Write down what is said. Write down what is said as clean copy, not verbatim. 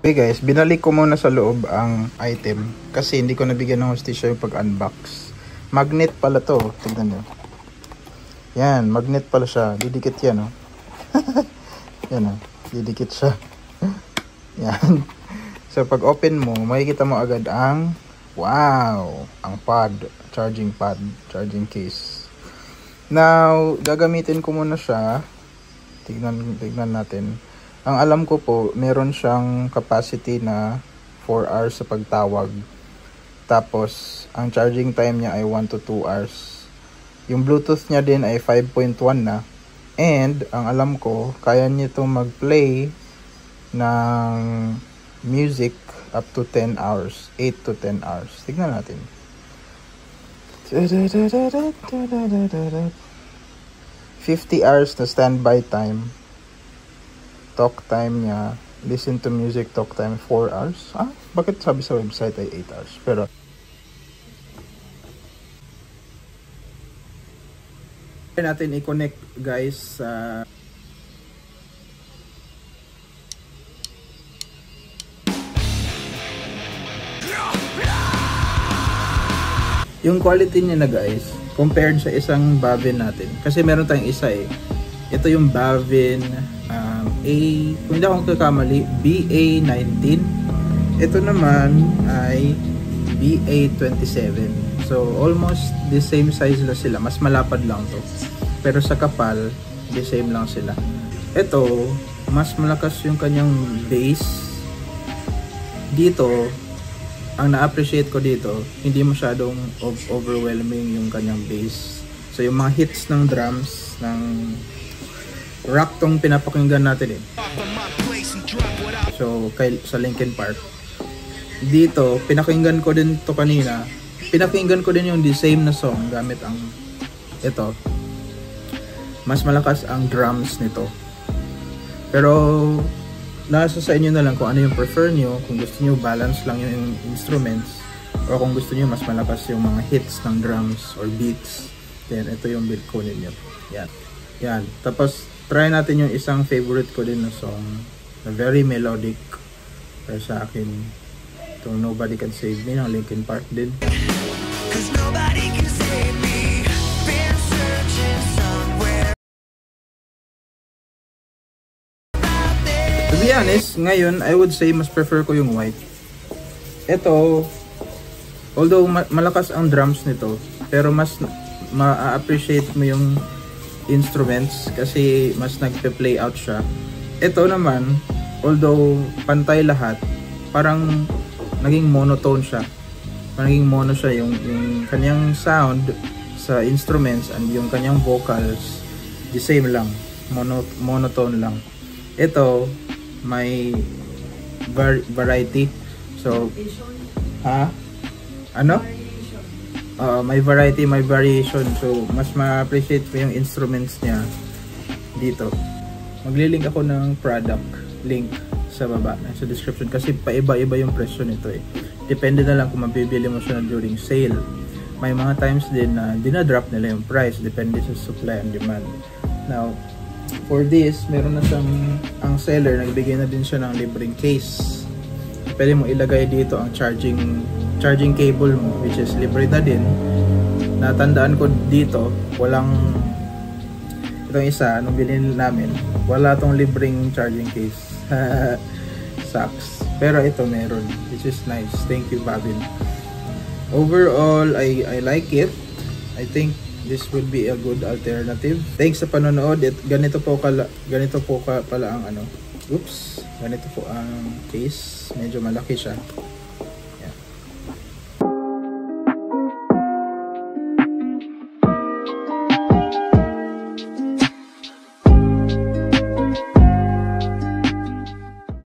Okay guys, binalik ko muna sa loob ang item kasi hindi ko nabigyan ng hostisya yung pag-unbox. Magnet pala to, tignan nyo. Yan, magnet pala siya. Didikit yan, oh. Yan, oh. Didikit siya. Yan. So pag open mo, makikita mo agad ang wow, ang pad, charging case. Now, gagamitin ko muna siya. Tignan natin. Ang alam ko po, meron siyang capacity na 4 hours sa pagtawag. Tapos, ang charging time niya ay 1 to 2 hours. Yung Bluetooth niya din ay 5.1 na. And, ang alam ko, kaya niya itong mag-play ng music up to 10 hours. 8 to 10 hours. Tignan natin. 50 hours na standby time. Talk time niya, listen to music, talk time 4 hours. Bakit sabi sa website ay 8 hours? Pero natin i-connect guys sa yung quality niya na guys compared sa isang Bavin natin. Kasi meron tayong isa eh. Ito yung Bavin kung hindi akong kakamali, BA19. Ito naman ay BA27. So almost the same size na sila. Mas malapad lang to. Pero sa kapal, the same lang sila. Ito, mas malakas yung kanyang bass. Dito, ang na-appreciate ko dito, hindi masyadong overwhelming yung kanyang bass. So yung mga hits ng drums, ng rock tong pinapakinggan natin eh. So sa Linkin Park. Dito, pinakinggan ko din to kanina. Pinakinggan ko din yung the same na song gamit ang ito. Mas malakas ang drums nito. Pero nasa sa inyo na lang kung ano yung prefer nyo. Kung gusto nyo balance lang yung instruments, o kung gusto nyo mas malakas yung mga hits ng drums or beats, then ito yung build ko ninyo. Yan. Tapos try natin yung isang favorite ko din na song na very melodic para sa akin. Itong Nobody Can Save Me ng Linkin Park din. To be honest, ngayon I would say mas prefer ko yung white. Ito, although malakas ang drums nito, pero mas ma-appreciate mo yung instruments kasi mas nagpe-play out siya. Ito naman, although pantay lahat, parang naging monotone siya. Naging mono siya yung kanyang sound sa instruments and yung kanyang vocals the same lang, monotone lang. Ito may variety. So may variety, may variation. So mas ma-appreciate mo yung instruments niya dito. Maglilink ako ng product link sa baba, sa description, kasi paiba-iba yung presyo nito eh. Depende na lang kung mabibili mo siya during sale. May mga times din na dinadrop nila yung price, depende sa supply and demand. Now for this, meron na siyang, ang seller nagbigay na din siya ng libreng case. Pwede mo ilagay dito ang charging cable mo, which is libre na din. Natandaan ko dito, walang, itong isa, nung bilhin namin, wala tong libreng charging case. Sucks. Pero ito meron, which is nice. Thank you, Bavin. Overall, I like it. I think this would be a good alternative. Thanks sa panonood. Ganito po pala ang ganito po ang case. Medyo malaki siya.